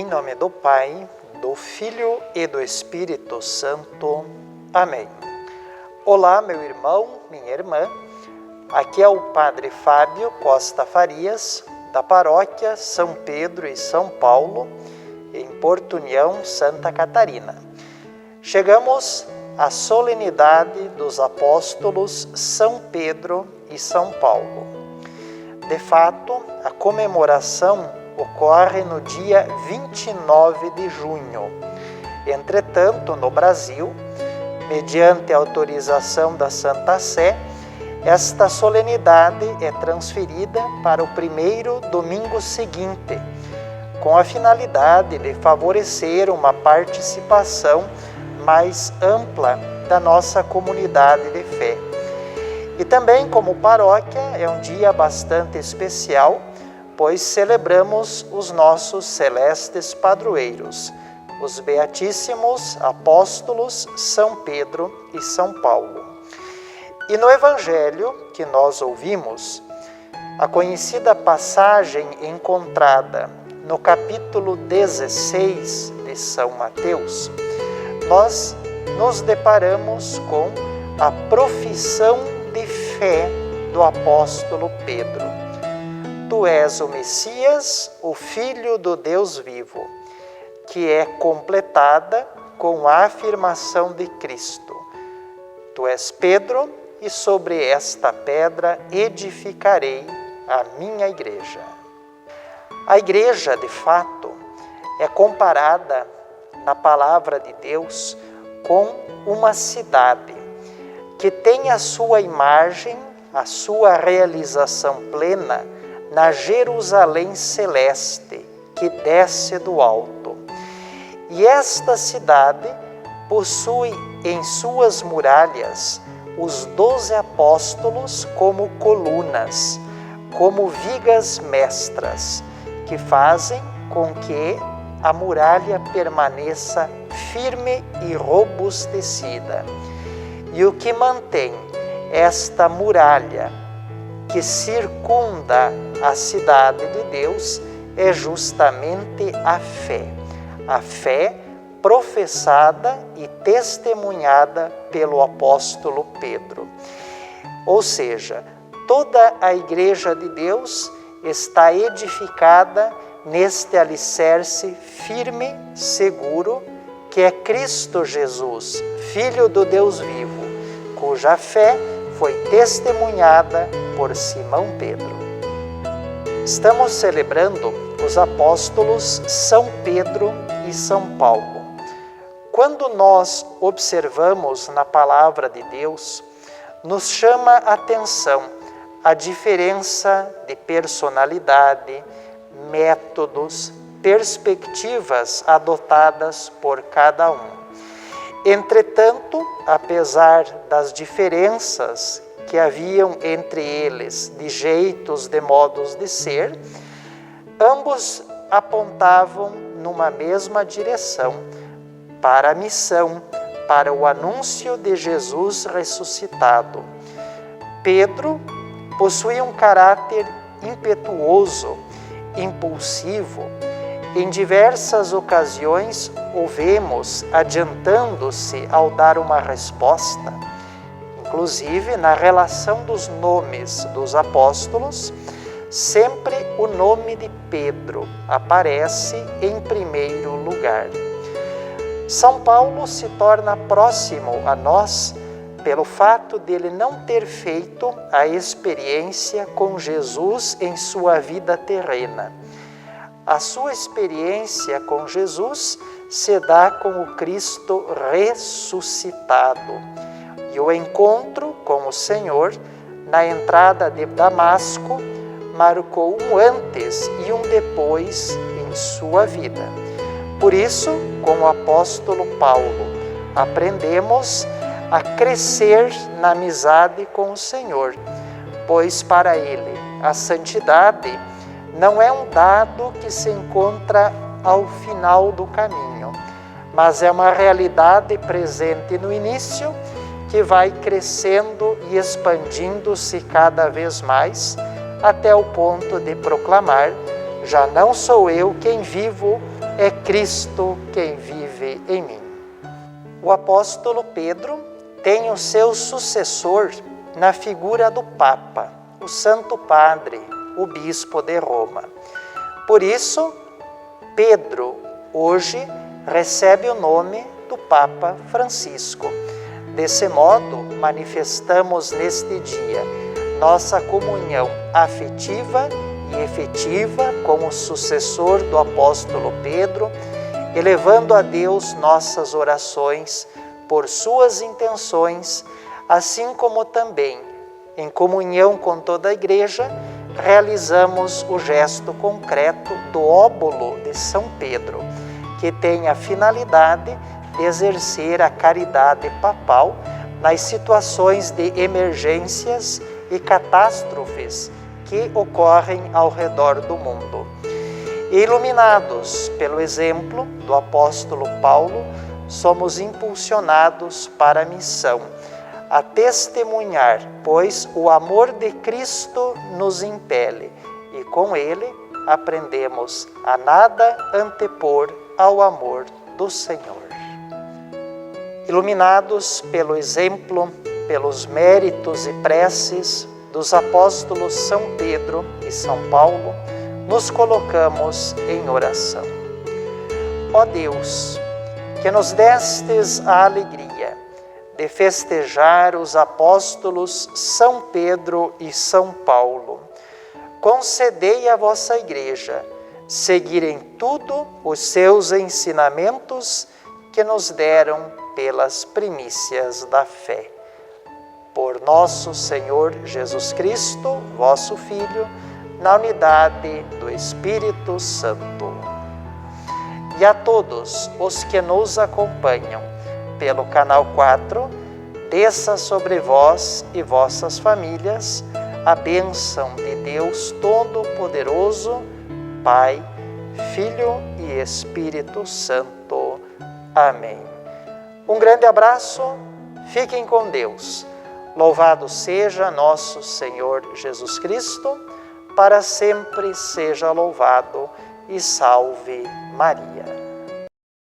nome do Pai, do Filho e do Espírito Santo. Amém. Olá, meu irmão, minha irmã. Aqui é o Padre Fábio Costa Farias, da Paróquia São Pedro e São Paulo, em Porto União, Santa Catarina. Chegamos à solenidade dos apóstolos São Pedro e São Paulo. De fato, a comemoração ocorre no dia 29 de junho. Entretanto, no Brasil, mediante autorização da Santa Sé, esta solenidade é transferida para o primeiro domingo seguinte, com a finalidade de favorecer uma participação mais ampla da nossa comunidade de fé. E também, como paróquia, é um dia bastante especial, pois celebramos os nossos celestes padroeiros, os beatíssimos apóstolos São Pedro e São Paulo. E no Evangelho que nós ouvimos, a conhecida passagem encontrada no capítulo 16 de São Mateus, nós nos deparamos com a profissão de fé do apóstolo Pedro. Tu és o Messias, o Filho do Deus vivo, que é completada com a afirmação de Cristo. Tu és Pedro, e sobre esta pedra edificarei a minha igreja. A igreja, de fato, é comparada na palavra de Deus com uma cidade que tem a sua imagem, a sua realização plena na Jerusalém celeste, que desce do alto. E esta cidade possui em suas muralhas os 12 apóstolos como colunas, como vigas mestras, que fazem com que a muralha permaneça firme e robustecida. E o que mantém esta muralha que circunda a cidade de Deus é justamente a fé professada e testemunhada pelo apóstolo Pedro. Ou seja, toda a igreja de Deus está edificada neste alicerce firme, seguro, que é Cristo Jesus, Filho do Deus vivo, cuja fé foi testemunhada por Simão Pedro. Estamos celebrando os apóstolos São Pedro e São Paulo. Quando nós observamos na palavra de Deus, nos chama a atenção a diferença de personalidade, métodos, perspectivas adotadas por cada um. Entretanto, apesar das diferenças que haviam entre eles de jeitos, de modos de ser, ambos apontavam numa mesma direção, para a missão, para o anúncio de Jesus ressuscitado. Pedro possuía um caráter impetuoso, impulsivo. Em diversas ocasiões o vemos adiantando-se ao dar uma resposta. Inclusive, na relação dos nomes dos apóstolos, sempre o nome de Pedro aparece em primeiro lugar. São Paulo se torna próximo a nós pelo fato de ele não ter feito a experiência com Jesus em sua vida terrena. A sua experiência com Jesus se dá com o Cristo ressuscitado. E o encontro com o Senhor na entrada de Damasco marcou um antes e um depois em sua vida. Por isso, com o apóstolo Paulo, aprendemos a crescer na amizade com o Senhor, pois para ele a santidade não é um dado que se encontra ao final do caminho, mas é uma realidade presente no início que vai crescendo e expandindo-se cada vez mais até o ponto de proclamar: já não sou eu quem vivo, é Cristo quem vive em mim. O apóstolo Pedro tem o seu sucessor na figura do Papa, o Santo Padre, o Bispo de Roma. Por isso, Pedro hoje recebe o nome do Papa Francisco. Desse modo, manifestamos neste dia nossa comunhão afetiva e efetiva com o sucessor do apóstolo Pedro, elevando a Deus nossas orações por suas intenções, assim como também, em comunhão com toda a Igreja, realizamos o gesto concreto do óbolo de São Pedro, que tem a finalidade de exercer a caridade papal nas situações de emergências e catástrofes que ocorrem ao redor do mundo. Iluminados pelo exemplo do apóstolo Paulo, somos impulsionados para a missão, a testemunhar, pois o amor de Cristo nos impele e com ele aprendemos a nada antepor ao amor do Senhor. Iluminados pelo exemplo, pelos méritos e preces dos apóstolos São Pedro e São Paulo, nos colocamos em oração. Ó Deus, que nos destes a alegria de festejar os apóstolos São Pedro e São Paulo, concedei à vossa Igreja seguir em tudo os seus ensinamentos que nos deram pelas primícias da fé. Por nosso Senhor Jesus Cristo, vosso Filho, na unidade do Espírito Santo. E a todos os que nos acompanham pelo canal 4, desça sobre vós e vossas famílias a bênção de Deus Todo-Poderoso, Pai, Filho e Espírito Santo. Amém. Um grande abraço, fiquem com Deus. Louvado seja nosso Senhor Jesus Cristo, para sempre seja louvado e salve Maria.